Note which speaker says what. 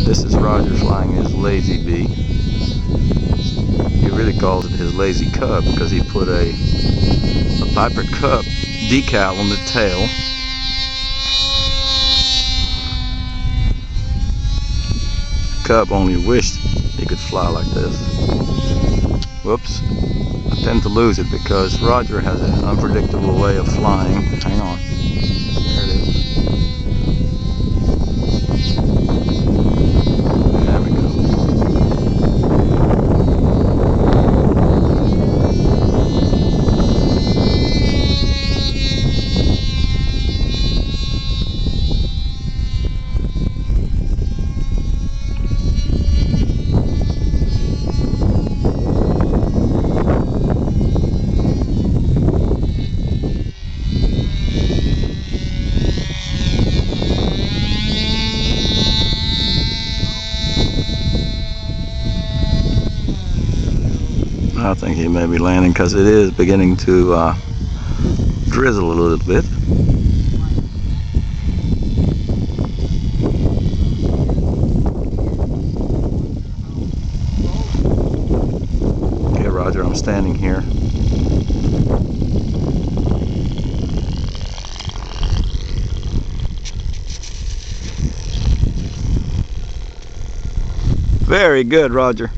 Speaker 1: This is Roger flying his lazy bee. He really calls it his lazy cub because he put a Piper Cub decal on the tail. Cub only wished he could fly like this. Whoops. I tend to lose it because Roger has an unpredictable way of flying. Hang on. There it is. There we go. I think he may be landing because it is beginning to drizzle a little bit. Okay, Roger, I'm standing here. Very good, Roger.